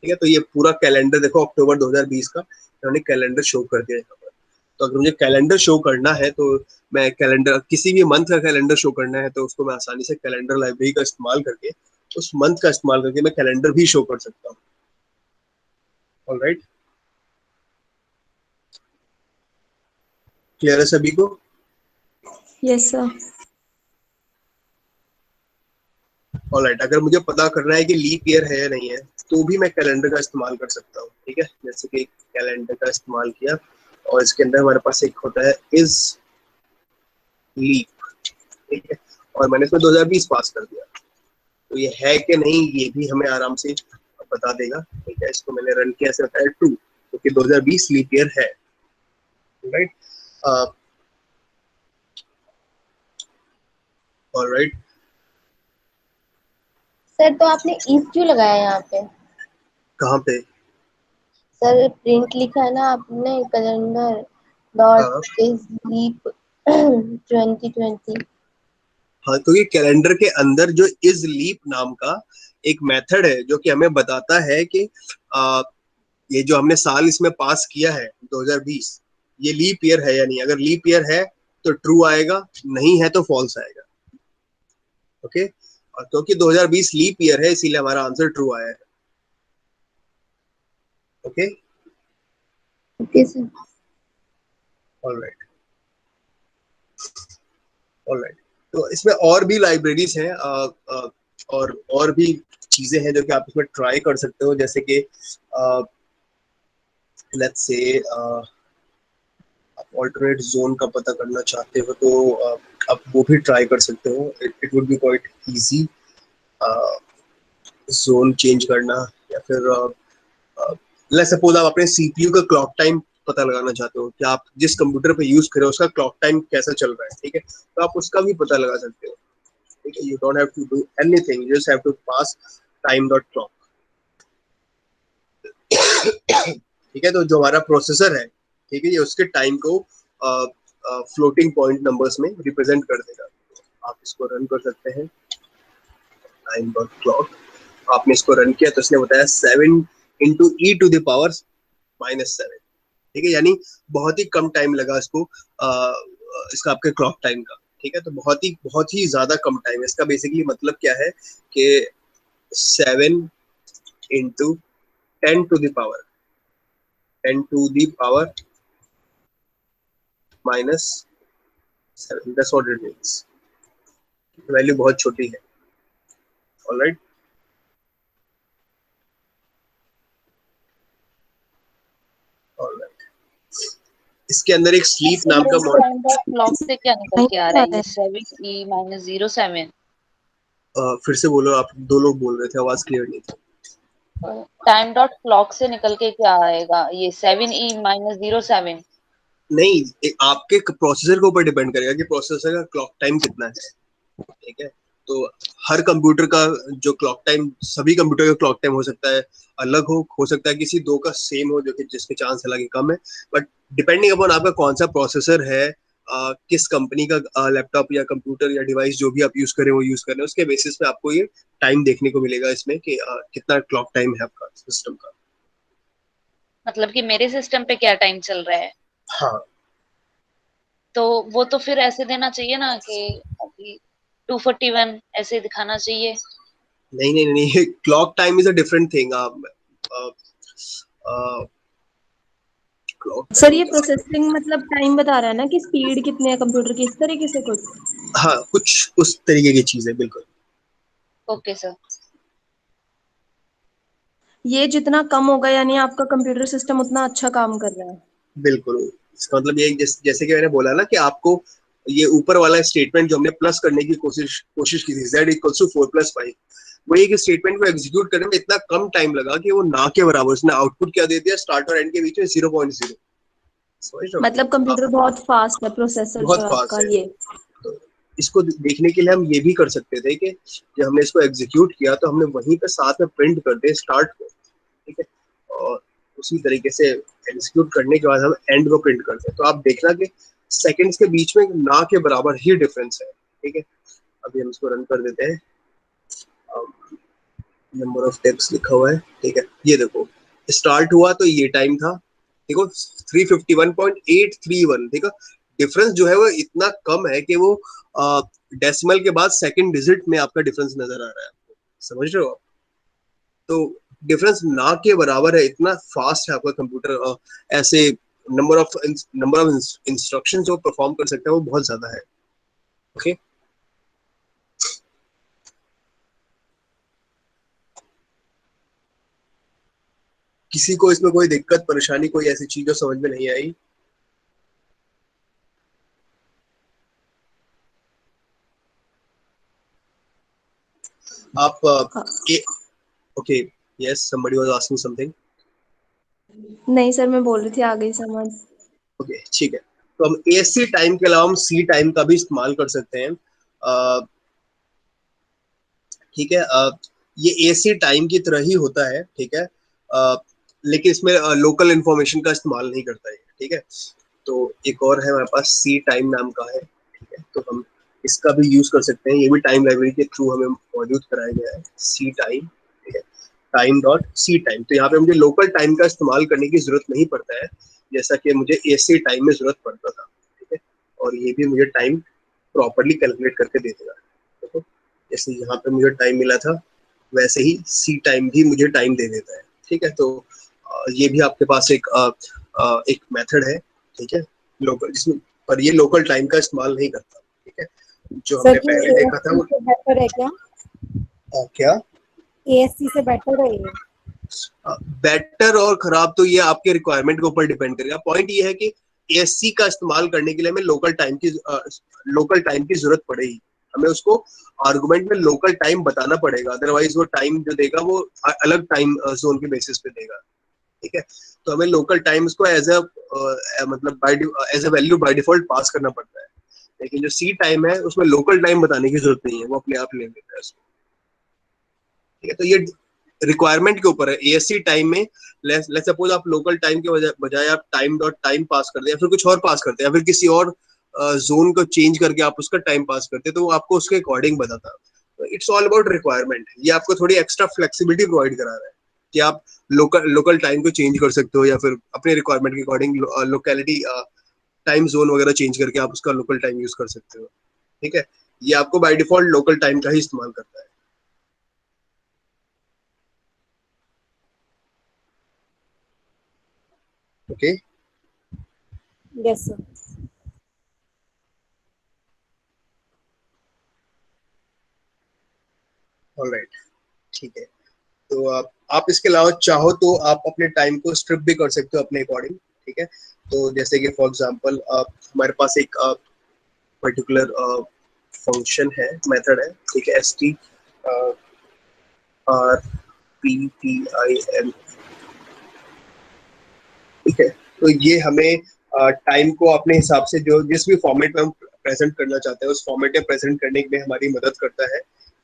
ठीक है। तो ये पूरा कैलेंडर देखो अक्टूबर 2020 का इन्होंने कैलेंडर शो कर दिया यहाँ पर। तो अगर मुझे कैलेंडर शो करना है तो मैं कैलेंडर किसी भी मंथ का कैलेंडर शो करना है तो उसको मैं आसानी से कैलेंडर लाइब्रेरी का इस्तेमाल करके उस मंथ का इस्तेमाल करके मैं कैलेंडर भी शो कर सकता हूँ। ऑलराइट, क्लियर है सभी को? Yes sir. ऑलराइट, अगर मुझे पता करना है कि लीप ईयर है या नहीं है तो भी मैं कैलेंडर का इस्तेमाल कर सकता हूँ। ठीक है, जैसे कि कैलेंडर का इस्तेमाल किया और इसके अंदर हमारे पास एक होता है इज लीप, ठीक है, और मैंने इसमें 2020 पास कर दिया तो ये है कि नहीं ये भी हमें आराम से बता देगा। ठीक है, इसको मैंने रन किया, ऐसे होता है ट्रू, क्योंकि 2020 लीप ईयर है। Right, alright. सर तो आपने इफ क्यों लगाया यहाँ पे? कहाँ पे? सर प्रिंट लिखा है ना आपने, कैलेंडर हाँ डॉट इज लीप 2020। हाँ, तो ये कैलेंडर के अंदर जो इज लीप नाम का एक मेथड है जो कि हमें बताता है कि ये जो हमने साल इसमें पास किया है 2020 ये लीप ईयर है या नहीं। अगर लीप ईयर है तो ट्रू आएगा, नहीं है तो फॉल्स आएगा। ओके, और क्योंकि 2020 लीप ईयर है इसीलिए हमारा आंसर ट्रू आया है। Okay, okay sir. Alright, alright. तो इसमें और भी लाइब्रेरीज हैं और भी चीजें हैं जो कि आप इसमें ट्राई कर सकते हो, जैसे कि लेट्स से आप ऑल्टरनेट जोन का पता करना चाहते हो तो आप वो भी ट्राई कर सकते हो। It would be quite easy zone change करना, या फिर लेट्स सपोज आप अपने सीपीयू का क्लॉक टाइम पता लगाना चाहते हो कि आप जिस कंप्यूटर पे यूज कर रहे हो उसका क्लॉक टाइम कैसा चल रहा है। ठीक है, तो आप उसका भी पता लगा सकते हो। ठीक है, you don't have to do anything, you just have to pass time dot clock. ठीक है, तो जो हमारा प्रोसेसर है, ठीक है, ये उसके टाइम को फ्लोटिंग पॉइंट नंबर्स में रिप्रेजेंट कर देगा। आप इसको रन कर सकते हैं, टाइम डॉट क्लॉक। आपने इसको रन किया तो इसने बताया 7 into e to the power -7। ठीक है, यानी बहुत ही कम टाइम लगा इसको इसका आपके क्लॉक टाइम का। ठीक है, तो बहुत ही ज्यादा कम टाइम है। इसका बेसिकली मतलब क्या है कि 7 into 10 to the power -7, that's what it means। Value बहुत छोटी है। Alright, alright. इसके अंदर एक स्लीप नाम का मॉडल, टाइम डॉट क्लॉक से क्या निकल के आ रहा है? ये 7E-07। फिर से बोलो, आप दो लोग बोल रहे थे, आवाज क्लियर नहीं थी। टाइम डॉट क्लॉक से निकल के क्या आएगा? ये 7E-07। नहीं, आपके प्रोसेसर के ऊपर डिपेंड करेगा कि प्रोसेसर का क्लॉक टाइम कितना है। ठीक है, तो हर कंप्यूटर का जो क्लॉक टाइम, सभी कंप्यूटर का क्लॉक टाइम हो सकता है अलग हो सकता है किसी दो का सेम हो, जो कि जिसके चांस हालांकि कम है। बट डिपेंडिंग अपॉन आपका कौन सा प्रोसेसर है, किस कंपनी का लैपटॉप या कंप्यूटर या डिवाइस जो भी आप यूज कर रहे हो यूज कर रहे हो, उसके बेसिस पे आपको ये टाइम देखने को मिलेगा इसमें कि कितना क्लॉक टाइम है आपका सिस्टम का। मतलब कि मेरे सिस्टम पे क्या टाइम चल रहा है? हाँ, तो वो तो फिर ऐसे देना चाहिए ना कि अभी 241 ऐसे दिखाना चाहिए। नहीं नहीं नहीं, clock time is a different thing. Sir ये प्रोसेसिंग मतलब टाइम बता रहा है ना कि स्पीड कितनी है कंप्यूटर की, इस तरीके से कुछ? हाँ, कुछ उस तरीके की चीज है, बिल्कुल। Okay sir. ये जितना कम होगा यानी आपका कंप्यूटर सिस्टम उतना अच्छा काम कर रहा है। बिल्कुल, इसका मतलब ये जैसे कि मैंने बोला ना कि आपको ये ऊपर वाला स्टेटमेंट जो हमने प्लस करने की कोशिश की थी, z इक्वल्स टू 4+5, वो एक स्टेटमेंट को एग्जीक्यूट करने में इतना कम टाइम लगा कि वो ना के बराबर, उसने आउटपुट क्या दे दिया, स्टार्ट और एंड के बीच में 0.0। मतलब कंप्यूटर बहुत फास्ट है, प्रोसेसर बहुत जो फास्ट आपका है। ये। तो इसको देखने के लिए हम ये भी कर सकते थे कि जब हमने इसको एग्जीक्यूट किया तो हमने वहीं पे साथ में प्रिंट कर दे स्टार्ट को। ठीक है, और उसी तरीके से एग्जीक्यूट करने के बाद हम एंड को प्रिंट करते हैं। तो आप देखना कि सेकंड्स के बीच में ना के बराबर ही डिफरेंस है। ठीक है, अभी हम इसको रन कर देते हैं। नंबर ऑफ टेप्स लिखा हुआ है, ठीक है। ये देखो स्टार्ट हुआ तो ये टाइम था, देखो 351.831, देखो डिफरेंस जो है वो इतना कम है कि वो डेसिमल के बाद सेकंड डिजिट में आपका डिफरेंस नजर आ रहा है, समझ रहे हो आप? तो डिफरेंस ना के बराबर है, इतना फास्ट है आपका कंप्यूटर, ऐसे नंबर ऑफ इंस्ट्रक्शंस जो परफॉर्म कर सकता है वो बहुत ज्यादा है। ओके किसी को इसमें कोई दिक्कत परेशानी, कोई ऐसी चीज जो समझ में नहीं आई? आप okay yes somebody was asking something। नहीं सर, मैं बोल रही थी, आ गई समझ। ओके ठीक है, तो हम एएससी टाइम के अलावा हम सी टाइम का भी इस्तेमाल कर सकते हैं। ठीक है, ये एएससी टाइम की तरह ही होता है, ठीक है, लेकिन इसमें लोकल इंफॉर्मेशन का इस्तेमाल नहीं करता है, ठीक है। तो एक और है हमारे पास सी टाइम नाम का है, ठीक है, तो हम इसका भी यूज कर सकते हैं, ये भी टाइम लाइब्रेरी के थ्रू हमें मौजूद कराया गया है, सी टाइम, ठीक है, टाइम डॉट सी टाइम। तो यहाँ पे मुझे लोकल टाइम का इस्तेमाल करने की जरूरत नहीं पड़ता है, जैसा कि मुझे एसी टाइम में जरूरत पड़ता था, ठीक है, और ये भी मुझे टाइम प्रॉपरली कैलकुलेट करके दे देगा। देखो जैसे यहाँ पे मुझे टाइम मिला था वैसे ही सी टाइम भी मुझे टाइम दे देता है, ठीक है। तो ये भी आपके पास एक मेथड है, ठीक है, लोकल, जिसमें पर ये लोकल टाइम का इस्तेमाल नहीं करता, ठीक है। जो हमने पहले देखा था वो बेटर है क्या? क्या एएससी से बेटर है ये? बेटर और खराब तो ये आपके रिक्वायरमेंट के ऊपर डिपेंड करेगा। पॉइंट ये है कि एएससी का इस्तेमाल करने के लिए हमें लोकल टाइम की जरूरत पड़ेगी, हमें उसको आर्गुमेंट में लोकल टाइम बताना पड़ेगा, अदरवाइज वो टाइम जो देगा वो अलग टाइम जोन के बेसिस पे देगा, ठीक है। तो हमें लोकल टाइम उसको एज मतलब as a value by default pass करना पड़ता है, लेकिन जो सी टाइम है उसमें लोकल टाइम बताने की जरूरत नहीं है, वो अपने आप ले लेता है उसको, ठीक है। तो ये रिक्वायरमेंट के ऊपर है। एएससी टाइम में लेट्स सपोज आप लोकल टाइम के बजाय आप टाइम डॉट टाइम पास करते हैं, या फिर कुछ और पास करते हैं, या फिर किसी और जोन को चेंज करके आप उसका टाइम पास करते हैं, तो वो आपको उसके अकॉर्डिंग बताता है। इट्स ऑल अबाउट रिक्वायरमेंट, ये आपको थोड़ी एक्स्ट्रा फ्लेक्सिबिलिटी प्रोवाइड करा रहा है कि आप लोकल टाइम को चेंज कर सकते हो, या फिर अपने रिक्वायरमेंट के अकॉर्डिंग लोकेलिटी टाइम जोन वगैरह चेंज करके आप उसका लोकल टाइम यूज कर सकते हो, ठीक है। ये आपको बाय डिफॉल्ट लोकल टाइम का ही इस्तेमाल करता है। Okay yes sir. ऑलराइट, ठीक है। तो आप इसके अलावा चाहो तो आप अपने टाइम को स्ट्रिप भी कर सकते हो अपने अकॉर्डिंग, ठीक है। तो जैसे कि फॉर एग्जांपल हमारे पास एक पर्टिकुलर फंक्शन है, मेथड है, ठीक है, strptim, ठीक है। तो ये हमें टाइम को अपने हिसाब से जो जिस भी फॉर्मेट में हम प्रेजेंट करना चाहते हैं उस फॉर्मेट में प्रेजेंट करने में हमारी मदद करता है,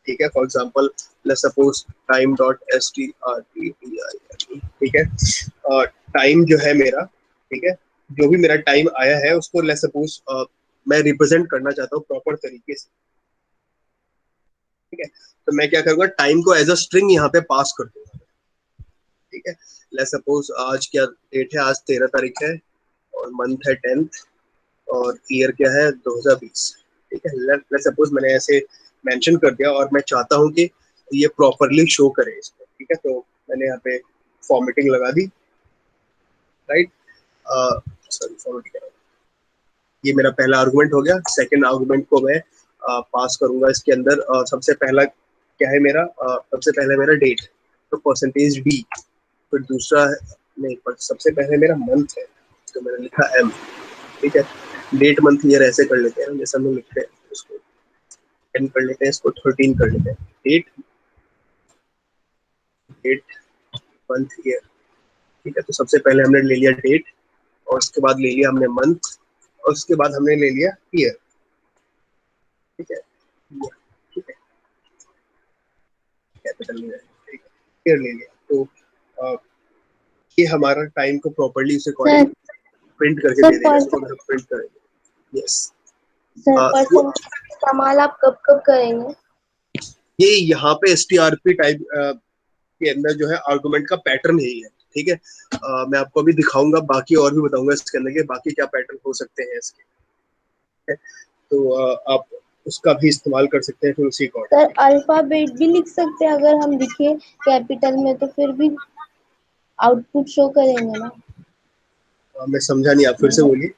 ठीक है। For example let's suppose time dot strptim, ठीक है। टाइम जो है मेरा, ठीक है, जो भी मेरा टाइम आया है उसको लेट्स सपोज मैं रिप्रेजेंट करना चाहता हूँ प्रॉपर तरीके से, ठीक है। तो मैं क्या करूँगा, टाइम को एज अ स्ट्रिंग यहाँ पे पास कर दूंगा, ठीक है। लेट्स सपोज आज क्या डेट है, आज 13 तारीख है, और मंथ है 10th, और ईयर क्या है 2020, ठीक है। लेट्स सपोज मैंने ऐसे मेंशन कर दिया और मैं चाहता हूँ कि ये प्रॉपरली शो करे इसको, ठीक है। तो मैंने यहाँ पे फॉर्मेटिंग लगा दी, राइट, सॉरी फॉर्मेटिंग, ये मेरा पहला आर्गुमेंट हो गया। सेकंड आर्गुमेंट को मैं पास करूंगा इसके अंदर, सबसे पहला क्या है मेरा, सबसे पहले मेरा डेट, तो परसेंटेज डी, फिर दूसरा नहीं, पर सबसे पहले मेरा मंथ है, तो मैंने लिखा एम, ठीक है। डेट मंथ ईयर ऐसे कर लेते हैं, जैसे हम लोग लिखते हैं उसको 10 कर लेते हैं, इसको 13 कर लेते हैं, डेट डेट मंथ ईयर, ठीक है। तो सबसे पहले हमने ले लिया डेट, और उसके बाद ले लिया हमने मंथ, और उसके बाद हमने ले लिया ईयर, ठीक है, ठीक है, कैपिटल में, ठीक है, ईयर ले लिया। तो ये हमारा टाइम को प्रॉपर्ली उस अकॉर्डिंग प्रिंट करके दे देगा, इसको हम प्रिंट करेंगे। यस सर, परसेंटेज इस्तेमाल आप कब कब करेंगे? ये यहाँ पे strp टाइप के अंदर जो है आर्गुमेंट का पैटर्न यही है, ठीक है। मैं आपको अभी दिखाऊंगा, बाकी और भी बताऊंगा इसके अंदर के बाकी क्या पैटर्न हो सकते हैं इसके, ठीक है? तो आप उसका भी इस्तेमाल कर सकते हैं फिर उसी अकॉर्डिंग। सर अल्फाबेट भी लिख सकते हैं, अगर हम लिखे कैपिटल में तो फिर भी आउटपुट शो करेंगे ना। मैं समझा नहीं, आप फिर से बोलिए।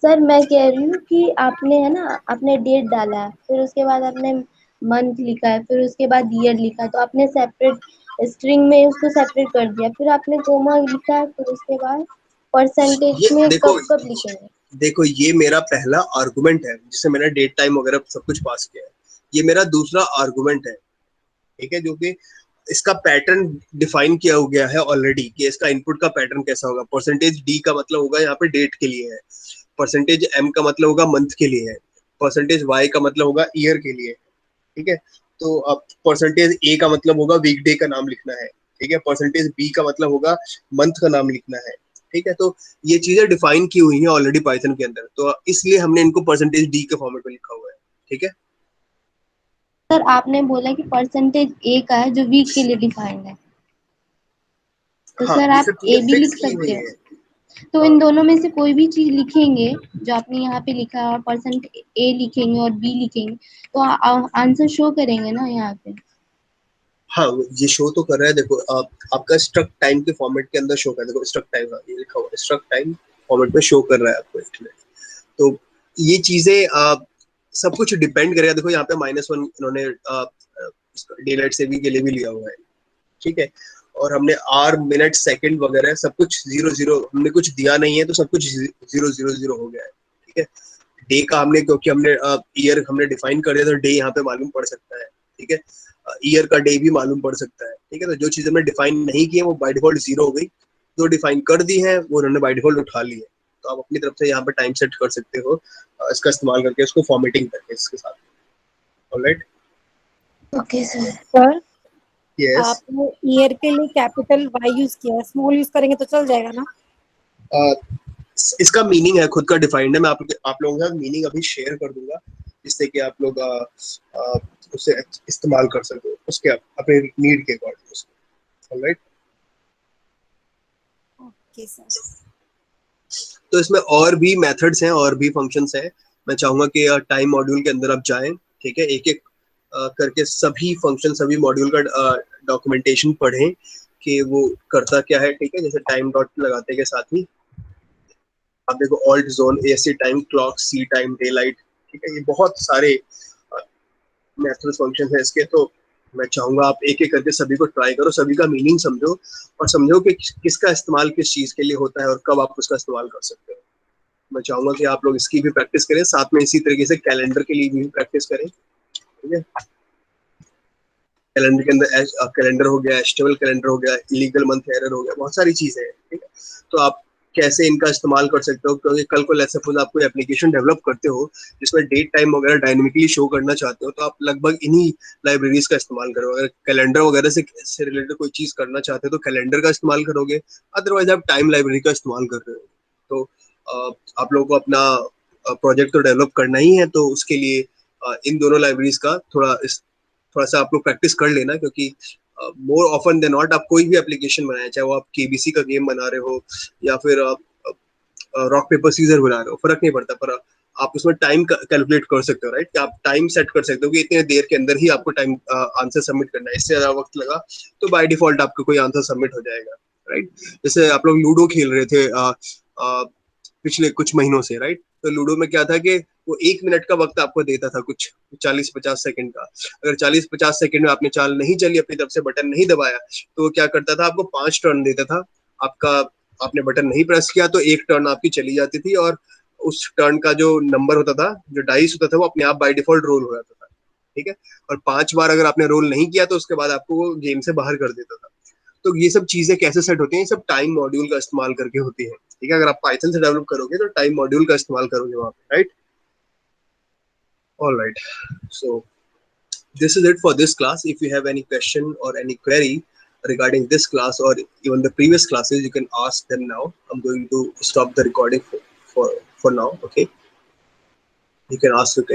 सर मैं कह रही हूँ कि आपने है ना, आपने डेट डाला है, फिर उसके बाद आपने मंथ लिखा है, फिर उसके बाद ईयर लिखा है, तो आपने सेपरेट स्ट्रिंग में उसको सेपरेट कर दिया, फिर आपने कोमा लिखा है, फिर उसके बाद परसेंटेज ये में देखो कब लिखेंगे? देखो ये मेरा पहला आर्गुमेंट है जिससे मैंने डेट टाइम वगैरह सब कुछ पास किया है। ये मेरा दूसरा आर्गुमेंट है, ठीक है, जो कि इसका पैटर्न डिफाइन किया हो गया है ऑलरेडी कि इसका इनपुट का पैटर्न कैसा होगा। परसेंटेज डी का मतलब होगा यहाँ पे डेट के लिए है, परसेंटेज एम का मतलब होगा मंथ के लिए है, परसेंटेज वाई का मतलब होगा ईयर के लिए, ठीक है। तो अब परसेंटेज ए का मतलब होगा वीकडे का नाम लिखना है, ठीक है। परसेंटेज बी का मतलब होगा मंथ का नाम लिखना है, ठीक है। तो ये चीजें डिफाइन की हुई हैं ऑलरेडी पाइथन के अंदर, तो इसलिए हमने इनको परसेंटेज डी के फॉर्मेट में लिखा हुआ है, ठीक है। सर आपने बोला कि परसेंटेज ए का है जो वीक के लिए डिफाइंड है, तो हाँ, सर ये आप सब ए चीजें भी फिक्स लिख की सकते हुई हो। है। तो इन दोनों में से कोई भी चीज लिखेंगे जो आपने यहाँ पे लिखा है और परसेंट ए लिखेंगे और बी लिखेंगे तो आंसर शो करेंगे ना यहाँ पे। हाँ, ये शो तो कर रहा है, देखो आपका स्ट्रक्ट टाइम के फॉर्मेट के अंदर शो कर, देखो स्ट्रक्ट टाइम, हाँ ये लिखा हुआ है स्ट्रक्ट टाइम फॉर्मेट में शो कर रहा है आपको इसमें। तो ये चीजें सब कुछ डिपेंड करेगा। देखो यहाँ पे -1 इन्होंने डे लाइट सेविंग के लिए भी लिया हुआ है, ठीक है। और हमने आर मिनट सेकंड वगैरह सब कुछ 0 0, हमने कुछ दिया नहीं है तो सब कुछ 0 0 0 हो गया है, ठीक है। डे का हमने, क्योंकि हमने ईयर हमने डिफाइन कर दिया तो डे यहाँ पे मालूम पड़ सकता है, ठीक है। ईयर का डे भी मालूम पड़ सकता है, ठीक है। तो जो चीज हमने डिफाइन नहीं की है वो बाय डिफॉल्ट 0 हो गई, जो डिफाइन कर दी है वो उन्होंने बाय डिफॉल्ट उठा ली है। तो आप अपनी तरफ से यहाँ पे टाइम सेट कर सकते हो इसका इस्तेमाल करके, उसको फॉर्मेटिंग करके इसके साथ। Alright, okay sir. Sir yes. आपने ईयर के लिए कैपिटल वाई यूज किया है, स्मॉल यूज करेंगे तो चल जाएगा ना? इसका मीनिंग है खुद का डिफाइंड है, मैं आप लोगों के साथ मीनिंग अभी शेयर कर दूंगा जिससे कि आप लोग उसे इस्तेमाल कर सको उसके अपने नीड के अकॉर्डिंग। Alright, okay sir. तो इसमें और भी मेथड्स हैं और भी फंक्शंस हैं। मैं चाहूंगा कि टाइम मॉड्यूल के अंदर आप जाएं, ठीक है, एक एक करके सभी फंक्शन सभी मॉड्यूल का डॉक्यूमेंटेशन पढ़ें कि वो करता क्या है, ठीक है। जैसे टाइम डॉट लगाते के साथ ही आप देखो alt zone, AC time, clock, C time, day light, ठीक है। ये बहुत सारे मैथड्स फंक्शन है इसके। तो मैं चाहूंगा आप एक एक करके सभी को ट्राई करो, सभी का मीनिंग समझो और समझो कि किसका इस्तेमाल किस चीज के लिए होता है और कब आप उसका इस्तेमाल कर सकते हो। मैं चाहूंगा कि आप लोग इसकी भी प्रैक्टिस करें, साथ में इसी तरीके से कैलेंडर के लिए भी प्रैक्टिस करें, ठीक है। कैलेंडर के अंदर कैलेंडर हो गया, एस्टिमेबल कैलेंडर हो गया, इलीगल मंथ एरर हो गया, बहुत सारी चीजें हैं, ठीक है। तो आप कैसे इनका इस्तेमाल कर सकते हो, क्योंकि कल को लेट्स सपोज आप कोई एप्लीकेशन डेवलप करते हो जिसमें डेट टाइम वगैरह डायनेमिकली शो करना चाहते हो, तो आप लगभग इन्हीं लाइब्रेरीज का इस्तेमाल करो। अगर कैलेंडर वगैरह से रिलेटेड कोई चीज करना चाहते हो तो कैलेंडर का इस्तेमाल करोगे, अदरवाइज आप टाइम लाइब्रेरी का इस्तेमाल कर रहे हो। तो आप लोगों को अपना प्रोजेक्ट तो डेवलप करना ही है, तो उसके लिए इन दोनों लाइब्रेरीज का थोड़ा सा आप लोग प्रैक्टिस कर लेना, क्योंकि मोर ऑफन देन नॉट आप कोई भी एप्लीकेशन बनाए, चाहे वो आप केबीसी का गेम बना रहे हो या फिर रॉक पेपर सीजर बना रहे हो, फर्क नहीं पड़ता, पर आप उसमें टाइम कैलकुलेट कर सकते हो, राइट। कि आप टाइम सेट कर सकते हो कि इतने देर के अंदर ही आपको टाइम आंसर सबमिट करना है, इससे ज्यादा वक्त लगा तो बाय डिफॉल्ट आपका कोई आंसर सबमिट हो जाएगा, राइट। जैसे आप लोग लूडो खेल रहे थे पिछले कुछ महीनों से, राइट। तो लूडो में क्या था कि वो 1 मिनट का वक्त आपको देता था, कुछ 40-50 सेकंड का। अगर 40-50 सेकंड में आपने चाल नहीं चली, अपनी तरफ से बटन नहीं दबाया, तो वो क्या करता था, आपको 5 टर्न देता था। आपने बटन नहीं प्रेस किया तो 1 टर्न आपकी चली जाती थी, और उस टर्न का जो नंबर होता था, जो डाइस होता था, वो अपने आप बाय डिफॉल्ट रोल हो जाता था, ठीक है। और 5 बार अगर आपने रोल नहीं किया तो उसके बाद आपको वो गेम से बाहर कर देता था। तो ये सब चीजें कैसे सेट होती हैं, ये सब टाइम मॉड्यूल का इस्तेमाल करके होती है, ठीक है। अगर आप पाइथन से डेवलप करोगे तो टाइम मॉड्यूल का इस्तेमाल करोगे वहां पे, right. All right, so this is it for this class. If you have any question or any query regarding this class or even the previous classes, you can ask them now. I'm going to stop the recording for now. Okay, you can ask your question.